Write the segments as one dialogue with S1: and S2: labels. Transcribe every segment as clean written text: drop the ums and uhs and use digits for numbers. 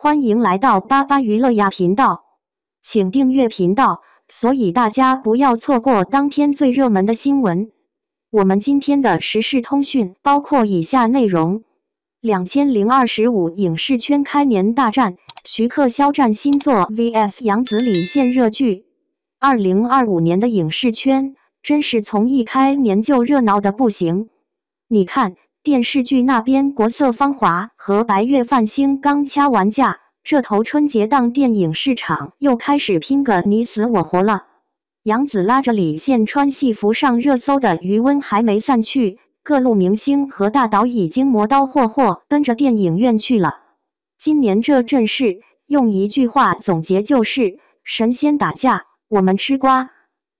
S1: 欢迎来到巴巴娱乐呀频道，请订阅频道，所以大家不要错过当天最热门的新闻。我们今天的时事通讯包括以下内容：2025影视圈开年大战，徐克肖战新作 vs 杨紫李现热剧。2025年的影视圈真是从一开年就热闹的不行。你看，电视剧那边国色芳华和白月繁星刚掐完架，这头春节档电影市场又开始拼个你死我活了。杨紫拉着李现穿戏服上热搜的余温还没散去，各路明星和大导已经磨刀霍霍奔着电影院去了。今年这阵势，用一句话总结就是神仙打架，我们吃瓜。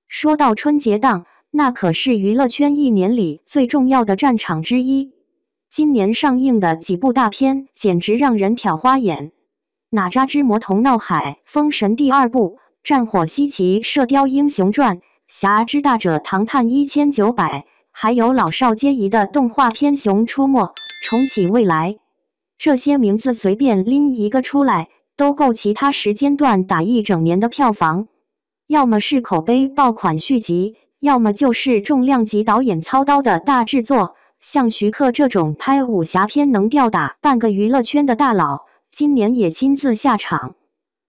S1: 说到春节档，那可是娱乐圈一年里最重要的战场之一。今年上映的几部大片简直让人挑花眼，哪吒之魔童闹海、封神第2部、战火西岐、射雕英雄传、侠之大者唐探1900，还有老少皆宜的动画片熊出没、重启未来。这些名字随便拎一个出来，都够其他时间段打一整年的票房。要么是口碑爆款续集，要么就是重量级导演操刀的大制作。像徐克这种拍武侠片能吊打半个娱乐圈的大佬，今年也亲自下场。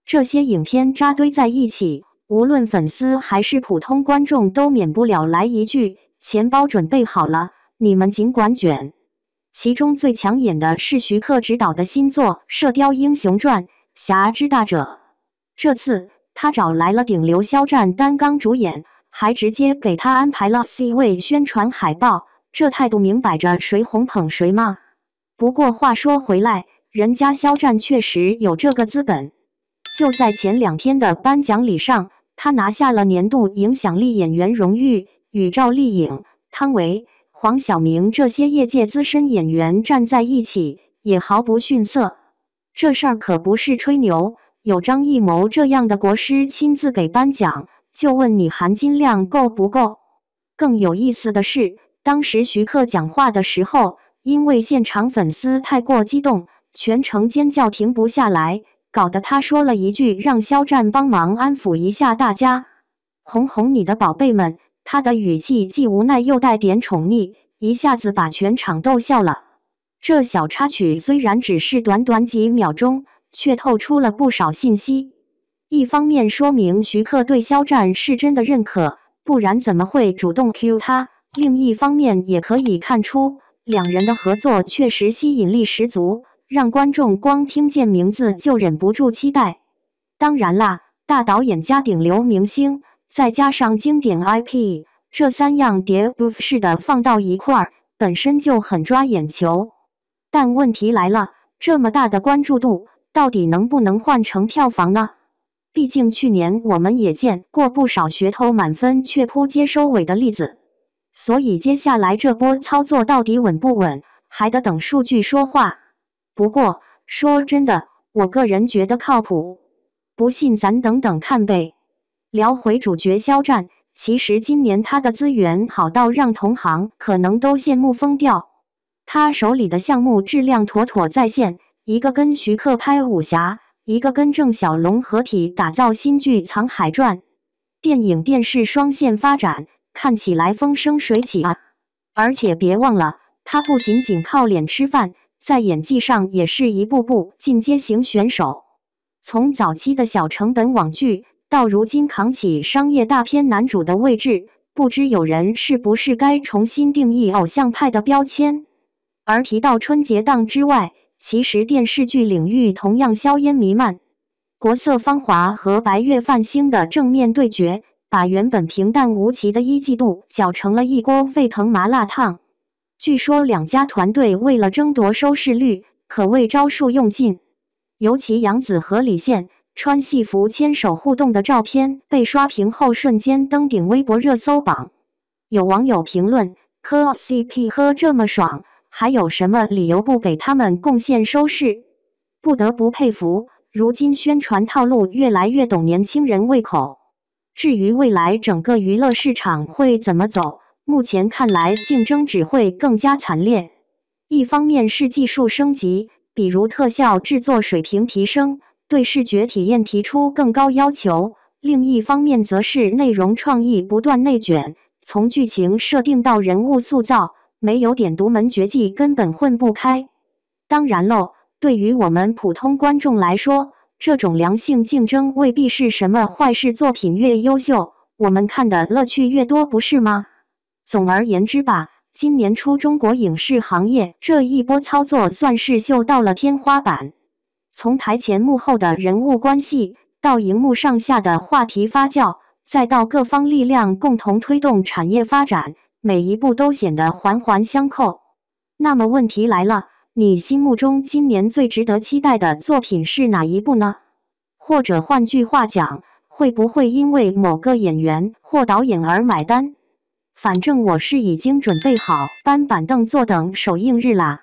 S1: 这些影片扎堆在一起，无论粉丝还是普通观众都免不了来一句：钱包准备好了，你们尽管卷。其中最抢眼的是徐克执导的新作《射雕英雄传：侠之大者》。这次他找来了顶流肖战担纲主演，还直接给他安排了 C 位宣传海报。这态度明摆着谁红捧谁骂。不过话说回来，人家肖战确实有这个资本。就在前2天的颁奖礼上，他拿下了年度影响力演员荣誉，与赵丽颖、汤唯、黄晓明这些业界资深演员站在一起，也毫不逊色。这事儿可不是吹牛，有张艺谋这样的国师亲自给颁奖，就问你含金量够不够。更有意思的是，当时徐克讲话的时候，因为现场粉丝太过激动，全程尖叫停不下来，搞得他说了一句让肖战帮忙安抚一下大家，哄哄你的宝贝们。他的语气既无奈又带点宠溺，一下子把全场逗笑了。这小插曲虽然只是短短几秒钟，却透出了不少信息。一方面说明徐克对肖战是真的认可，不然怎么会主动 cue 他。另一方面也可以看出，两人的合作确实吸引力十足，让观众光听见名字就忍不住期待。当然啦，大导演加顶流明星，再加上经典 IP， 这3样叠 buff 式的放到一块儿，本身就很抓眼球。但问题来了，这么大的关注度，到底能不能换成票房呢？毕竟去年我们也见过不少噱头满分却扑街收尾的例子。所以接下来这波操作到底稳不稳，还得等数据说话。不过说真的，我个人觉得靠谱。不信咱等等看呗。聊回主角肖战，其实今年他的资源好到让同行可能都羡慕疯掉。他手里的项目质量妥妥在线，一个跟徐克拍武侠，一个跟郑晓龙合体打造新剧《藏海传》，电影电视双线发展。看起来风生水起啊！而且别忘了，他不仅仅靠脸吃饭，在演技上也是一步步进阶型选手。从早期的小成本网剧，到如今扛起商业大片男主的位置，不知有人是不是该重新定义偶像派的标签？而提到春节档之外，其实电视剧领域同样硝烟弥漫。国色芳华和白月繁星的正面对决，把原本平淡无奇的1季度搅成了一锅沸腾麻辣烫。据说2家团队为了争夺收视率，可谓招数用尽。尤其杨紫和李现穿戏服牵手互动的照片被刷屏后，瞬间登顶微博热搜榜。有网友评论：磕 CP 喝这么爽，还有什么理由不给他们贡献收视？不得不佩服，如今宣传套路越来越懂年轻人胃口。至于未来整个娱乐市场会怎么走，目前看来竞争只会更加惨烈。一方面是技术升级，比如特效制作水平提升，对视觉体验提出更高要求；另一方面，则是内容创意不断内卷，从剧情设定到人物塑造，没有点独门绝技根本混不开。当然喽，对于我们普通观众来说，这种良性竞争未必是什么坏事，作品越优秀，我们看的乐趣越多，不是吗？总而言之吧，今年初中国影视行业这一波操作算是秀到了天花板。从台前幕后的人物关系，到荧幕上下的话题发酵，再到各方力量共同推动产业发展，每一步都显得环环相扣。那么问题来了，你心目中今年最值得期待的作品是哪一部呢？或者换句话讲，会不会因为某个演员或导演而买单？反正我是已经准备好搬板凳坐等首映日啦。